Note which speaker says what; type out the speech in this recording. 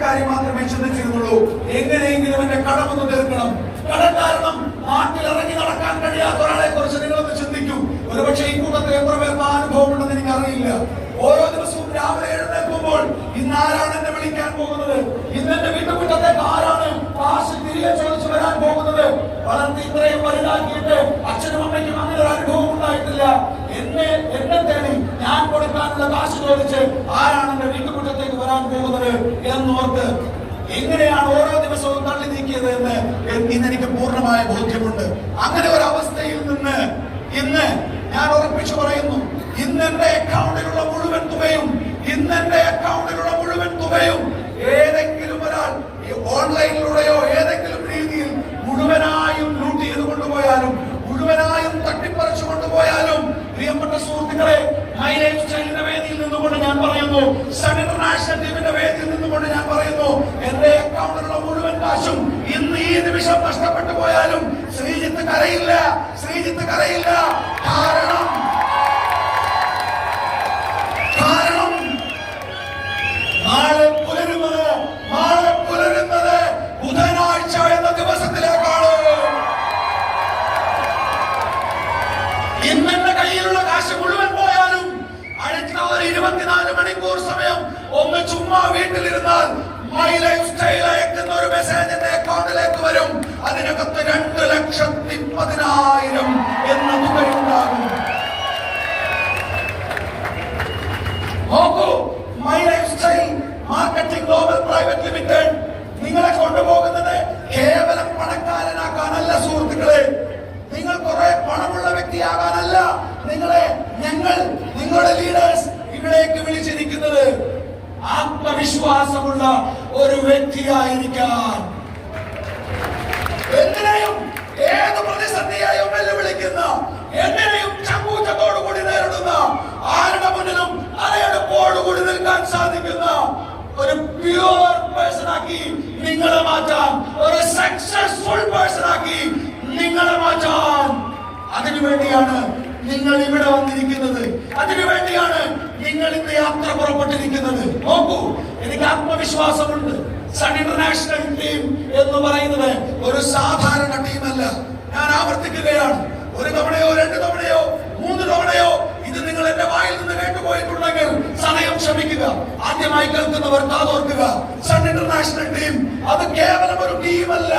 Speaker 1: കാര്യം മാത്രമേ ചിന്തിച്ചിരുന്നുള്ളൂ. എങ്ങനെയെങ്കിലും എന്റെ കടമൊന്ന് തീർക്കണം. കടം കാരണം നാട്ടിൽ ഇറങ്ങി നടക്കാൻ കഴിയാത്ത ഒരാളെ കുറിച്ച് നിങ്ങളൊന്ന് ചിന്തിക്കൂ. ഒരുപക്ഷെ ഈ കൂട്ടത്തിൽ എത്ര പേർക്ക് അനുഭവം ഉണ്ടെന്ന് എനിക്ക് അറിയില്ല. ഓരോ ദിവസവും രാവിലെ എഴുന്നേൽക്കുമ്പോൾ ഇന്ന് ആരാണ് എന്നെ വിളിക്കാൻ പോകുന്നത്, ഇന്ന് എന്റെ വീട്ടുമുറ്റത്തേക്ക് ആരാണ് കാശ് തിരികെ ചോദിച്ചു വരാൻ പോകുന്നത്. വളർത്തി ഇത്രയും വലുതാക്കിയിട്ട് അച്ഛനും അമ്മയ്ക്കും അങ്ങനെ ഒരു അനുഭവം ഉണ്ടായിട്ടില്ല. എന്നെ തേടി ഞാൻ കൊടുക്കാനുള്ള കാശ് ചോദിച്ച് ആരാണ് എന്റെ വീട്ടുമുറ്റത്തേക്ക് വരാൻ പോകുന്നത് എന്നോർത്ത് എങ്ങനെയാണ് ഓരോ ദിവസവും തള്ളി നീക്കിയത് എന്ന് ഇന്ന് എനിക്ക് പൂർണ്ണമായ ബോധ്യമുണ്ട്. അങ്ങനെ ഒരു അവസ്ഥയിൽ നിന്ന് ഇന്ന് ഞാൻ ഉറപ്പിച്ചു പറയുന്നു, ഇന്ന് എന്റെ അക്കൗണ്ടിലുള്ള മുഴുവൻ തുകയും ഏതെങ്കിലും ഒരാൾ ഓൺലൈനിലൂടെയോ ഏതെങ്കിലും രീതിയിൽ മുഴുവനായും ലൂട്ട് ചെയ്ത് കൊണ്ടുപോയാലും മുഴുവനായും തട്ടിപ്പറിച്ചു കൊണ്ടുപോയാലും, പ്രിയപ്പെട്ട സുഹൃത്തുക്കളെ, മൈ ലൈഫ് സ്റ്റൈലിന്റെ വേദിയിൽ നിന്നുകൊണ്ട് ഞാൻ പറയുന്നു, സൺ ഇന്റർനാഷണൽ ടീമിന്റെ വേദിയിൽ നിന്നുകൊണ്ട് ഞാൻ പറയുന്നു, എന്റെ അക്കൗണ്ടിലുള്ള മുഴുവൻ കാശും ഇന്ന് ഈ നിമിഷം നഷ്ടപ്പെട്ടു പോയാലും ശ്രീജിത്ത് കരയില്ല. കാരണം നാളെ പുലരുന്നത് ബുധനാഴ്ച എന്ന ദിവസത്തിലേക്കാണ്. ഇന്നെന്റെ കയ്യിലുള്ള കാശ് മുഴുവൻ പോയാലും അടുത്ത ഒരു 24 മണിക്കൂർ സമയം ഒന്ന് ചുമ്മാ വീട്ടിലിരുന്നാൽ മൈ ലൈഫ് സ്റ്റൈൽ അയക്കുന്ന ഒരു മെസ്സേജ് എന്റെ അക്കൗണ്ടിലേക്ക് വരും. അതിനകത്ത് 2,10,000 എന്ന തുകയുണ്ടാകും. നോക്കൂ, my life style marketing global private limited നിങ്ങളെ കൊണ്ടുപോകുന്നത് കേവലം പണക്കാരനാക്കാനല്ല സുഹൃത്തുക്കളെ, നിങ്ങൾ കുറെ പണമുള്ള വ്യക്തിയാകാനല്ല. നിങ്ങളുടെ ലീഡേഴ്സ് ഇവിടേക്ക് വിളിച്ചിരിക്കുന്നത് ആത്മവിശ്വാസമുള്ള ഒരു വ്യക്തിയായിരിക്കാൻ, എന്തിനേയും ഏത് പ്രതിസന്ധിയെയും വെല്ലുവിളിക്കുന്ന, എന്തിനേയും ചങ്കൂറ്റത്തോടുകൂടി നേരിടുന്ന, ആരുടെ മുന്നിലും അരയെടുപ്പോടുകൂടി നിൽക്കാൻ സാധിക്കുന്ന ഒരു പ്യൂർ പേഴ്സൺ ആക്കി നിങ്ങളെ മാറ്റാൻ, ഒരു സക്സസ്ഫുൾ പേഴ്സൺ ആക്കി നിങ്ങളെ മാറ്റാൻ, അതിനുവേണ്ടിയാണ് നിങ്ങൾ ഇവിടെ വന്നിരിക്കുന്നത്. അതിനുവേണ്ടിയാണ് നിങ്ങൾ ഇന്ന് യാത്ര പുറപ്പെട്ടിരിക്കുന്നത്. നോക്കൂ, എനിക്ക് ആത്മവിശ്വാസമുണ്ട്. സൺ ഇന്റർനാഷണൽ ടീം എന്ന് പറയുന്നത് ഒരു സാധാരണ ടീമല്ല. ഞാൻ ആവർത്തിക്കുകയാണ്, ഒരു തവണയോ 2 തവണയോ 3 തവണയോ ഇത് നിങ്ങൾ എന്റെ വായിൽ നിന്ന് കേട്ടുപോയിട്ടുണ്ടെങ്കിൽ സമയം ക്ഷമിക്കുക. ആദ്യമായി കേൾക്കുന്നവർ കാതോർക്കുക. സൺ ഇന്റർനാഷണൽ ടീം അത് കേവലം ഒരു ടീമല്ല.